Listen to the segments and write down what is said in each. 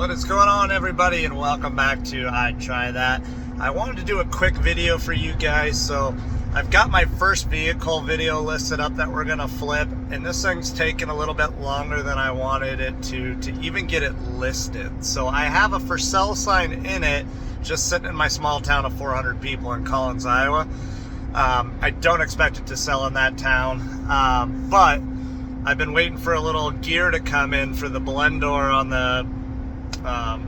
What is going on, everybody, and welcome back to I'd Try That. I wanted to do a quick video for you guys. So I've got my first vehicle video listed up that we're gonna flip, and this thing's taken a little bit longer than I wanted it to even get it listed. So I have a for sale sign in it, just sitting in my small town of 400 people in Collins, Iowa. I don't expect it to sell in that town, but I've been waiting for a little gear to come in for the blend door on the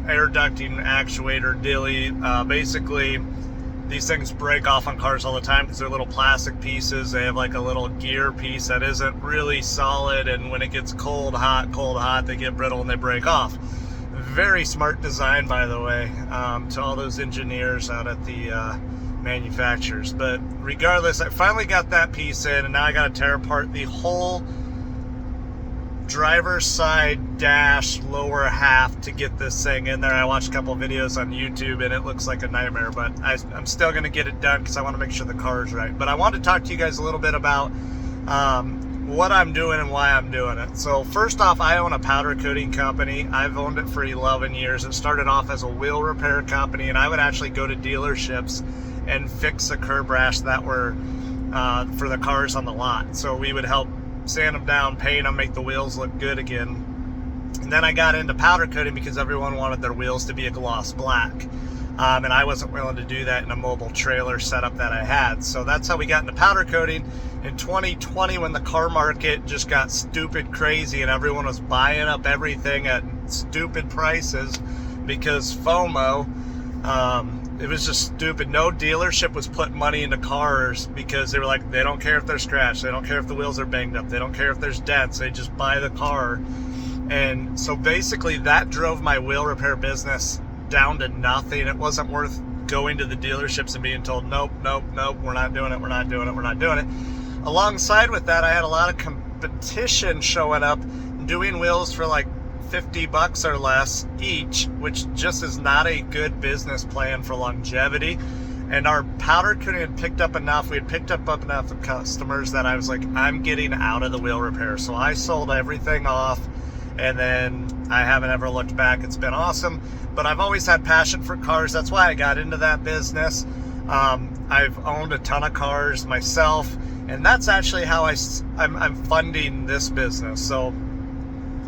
air ducting actuator dilly. Basically, these things break off on cars all the time because they're little plastic pieces. They have like a little gear piece that isn't really solid, and when it gets cold, hot, they get brittle and they break off. Very smart design, by the way, to all those engineers out at the manufacturers. But regardless, I finally got that piece in, and now I got to tear apart the whole driver's side dash lower half to get this thing in there. I watched a couple videos on YouTube and it looks like a nightmare, but I'm still going to get it done because I want to make sure the car is right. But I want to talk to you guys a little bit about what I'm doing and why I'm doing it. So first off, I own a powder coating company. I've owned it for 11 years. It started off as a wheel repair company, and I would actually go to dealerships and fix the curb rash that were for the cars on the lot. So we would help sand them down, paint them, make the wheels look good again. And then I got into powder coating because everyone wanted their wheels to be a gloss black. And I wasn't willing to do that in a mobile trailer setup that I had. So that's how we got into powder coating. In 2020, when the car market just got stupid crazy and everyone was buying up everything at stupid prices because FOMO, it was just stupid. No dealership was putting money into cars because they were like, they don't care if they're scratched, they don't care if the wheels are banged up, they don't care if there's dents, they just buy the car. And so basically that drove my wheel repair business down to nothing. It wasn't worth going to the dealerships and being told, nope, we're not doing it. Alongside with that, I had a lot of competition showing up, doing wheels for like $50 or less each, which just is not a good business plan for longevity. And our powder coating had picked up enough, we had picked up enough of customers that I was like, I'm getting out of the wheel repair. So I sold everything off, and then I haven't ever looked back. It's been awesome, but I've always had passion for cars. That's why I got into that business. I've owned a ton of cars myself, and that's actually how I'm funding this business. So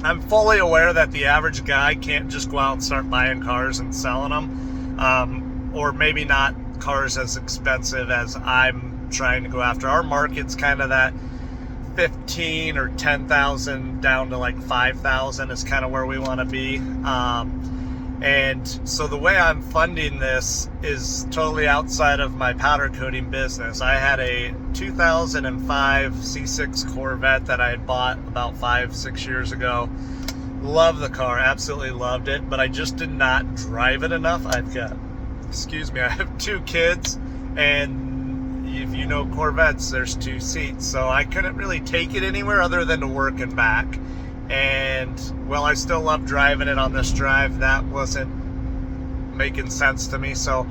I'm fully aware that the average guy can't just go out and start buying cars and selling them, or maybe not cars as expensive as I'm trying to go after. Our market's kind of that 15 or 10,000 down to like 5,000 is kind of where we want to be. And so the way I'm funding this is totally outside of my powder coating business. I had a 2005 C6 Corvette that I had bought about 5-6 years ago. Love the car, absolutely loved it, but I just did not drive it enough. I have 2 kids, and if you know Corvettes, there's 2 seats, so I couldn't really take it anywhere other than to work and back. And well, I still love driving it on this drive. That wasn't making sense to me, so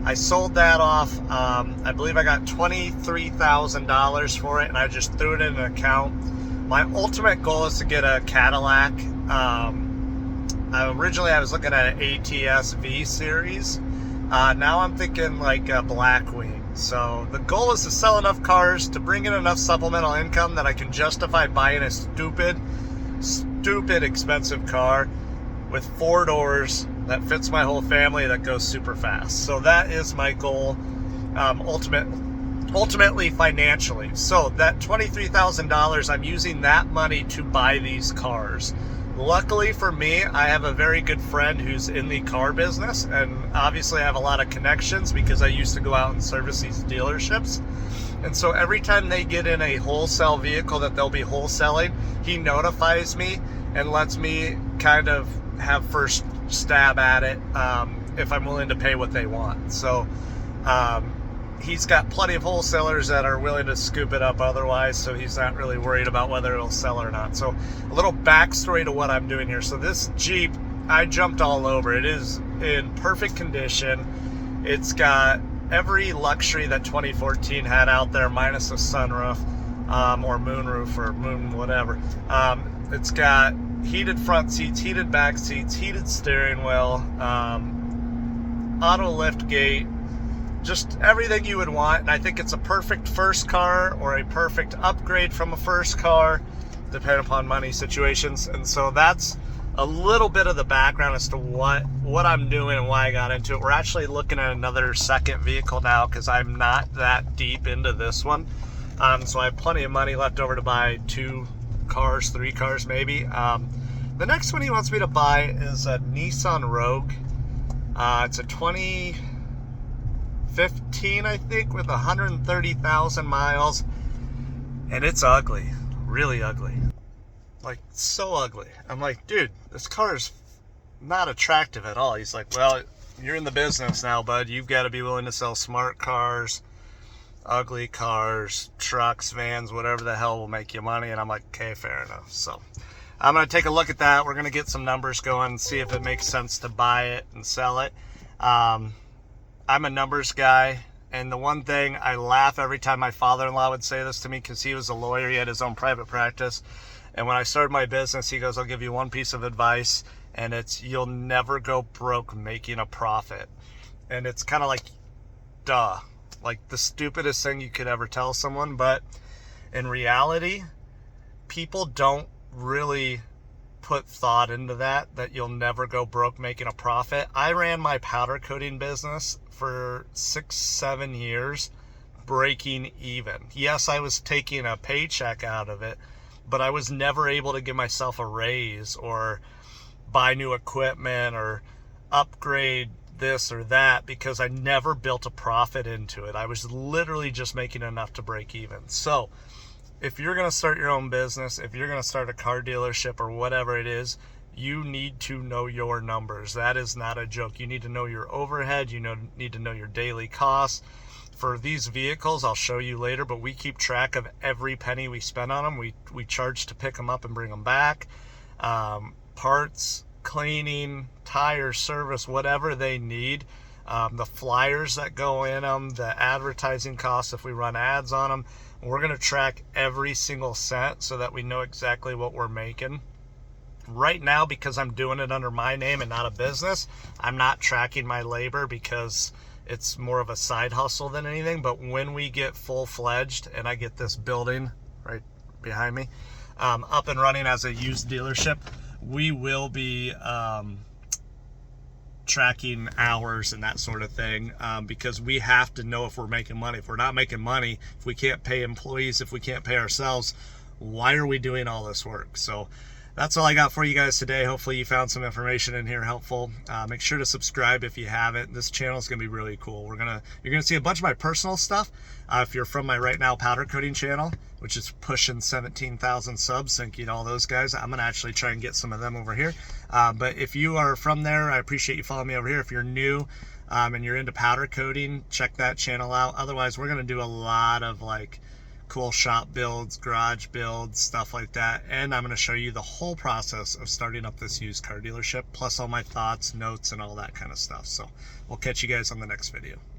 I sold that off. I believe I got $23,000 for it, and I just threw it in an account. My ultimate goal is to get a Cadillac. Originally I was looking at an ATS V series. Now I'm thinking like a Blackwing. So the goal is to sell enough cars to bring in enough supplemental income that I can justify buying a stupid expensive car with 4 doors that fits my whole family, that goes super fast. So that is my goal, ultimately financially. So that $23,000, I'm using that money to buy these cars. Luckily for me, I have a very good friend who's in the car business, and obviously I have a lot of connections because I used to go out and service these dealerships. And so every time they get in a wholesale vehicle that they'll be wholesaling, he notifies me and lets me kind of have first stab at it if I'm willing to pay what they want. So he's got plenty of wholesalers that are willing to scoop it up otherwise, so he's not really worried about whether it'll sell or not. So a little backstory to what I'm doing here. So this Jeep, I jumped all over. It is in perfect condition. It's got every luxury that 2014 had out there, minus a sunroof or moonroof or moon whatever. It's got heated front seats, heated back seats, heated steering wheel, auto lift gate, just everything you would want. And I think it's a perfect first car or a perfect upgrade from a first car, depending upon money situations. And so that's a little bit of the background as to what I'm doing and why I got into it. We're actually looking at another second vehicle now because I'm not that deep into this one. So I have plenty of money left over to buy 2 cars, 3 cars maybe. The next one he wants me to buy is a Nissan Rogue. It's a 2015, I think, with 130,000 miles. And it's ugly, really ugly. Like, so ugly. I'm like, dude, this car is not attractive at all. He's like, well, you're in the business now, bud. You've got to be willing to sell smart cars, ugly cars, trucks, vans, whatever the hell will make you money. And I'm like, okay, fair enough. So I'm going to take a look at that. We're going to get some numbers going and see if it makes sense to buy it and sell it. I'm a numbers guy. And the one thing, I laugh every time my father-in-law would say this to me because he was a lawyer. He had his own private practice. And when I started my business, he goes, I'll give you one piece of advice, and it's you'll never go broke making a profit. And it's kind of like, duh, like the stupidest thing you could ever tell someone. But in reality, people don't really put thought into that you'll never go broke making a profit. I ran my powder coating business for 6-7 years, breaking even. Yes, I was taking a paycheck out of it, but I was never able to give myself a raise or buy new equipment or upgrade this or that because I never built a profit into it. I was literally just making enough to break even. So if you're going to start your own business, if you're going to start a car dealership or whatever it is, you need to know your numbers. That is not a joke. You need to know your overhead. You need to know your daily costs. For these vehicles, I'll show you later, but we keep track of every penny we spend on them. We charge to pick them up and bring them back. Parts, cleaning, tire service, whatever they need. The flyers that go in them, the advertising costs if we run ads on them. We're going to track every single cent so that we know exactly what we're making. Right now, because I'm doing it under my name and not a business, I'm not tracking my labor because it's more of a side hustle than anything. But when we get full-fledged and I get this building right behind me up and running as a used dealership, we will be tracking hours and that sort of thing because we have to know if we're making money. If we're not making money, if we can't pay employees, if we can't pay ourselves, why are we doing all this work? So that's all I got for you guys today. Hopefully you found some information in here helpful. Make sure to subscribe if you haven't. This channel is going to be really cool. You're going to see a bunch of my personal stuff. If you're from my Right Now Powder Coating channel, which is pushing 17,000 subs, thank you to all those guys. I'm going to actually try and get some of them over here. But if you are from there, I appreciate you following me over here. If you're new and you're into powder coating, check that channel out. Otherwise, we're going to do a lot of like cool shop builds, garage builds, stuff like that. And I'm going to show you the whole process of starting up this used car dealership, plus all my thoughts, notes, and all that kind of stuff. So we'll catch you guys on the next video.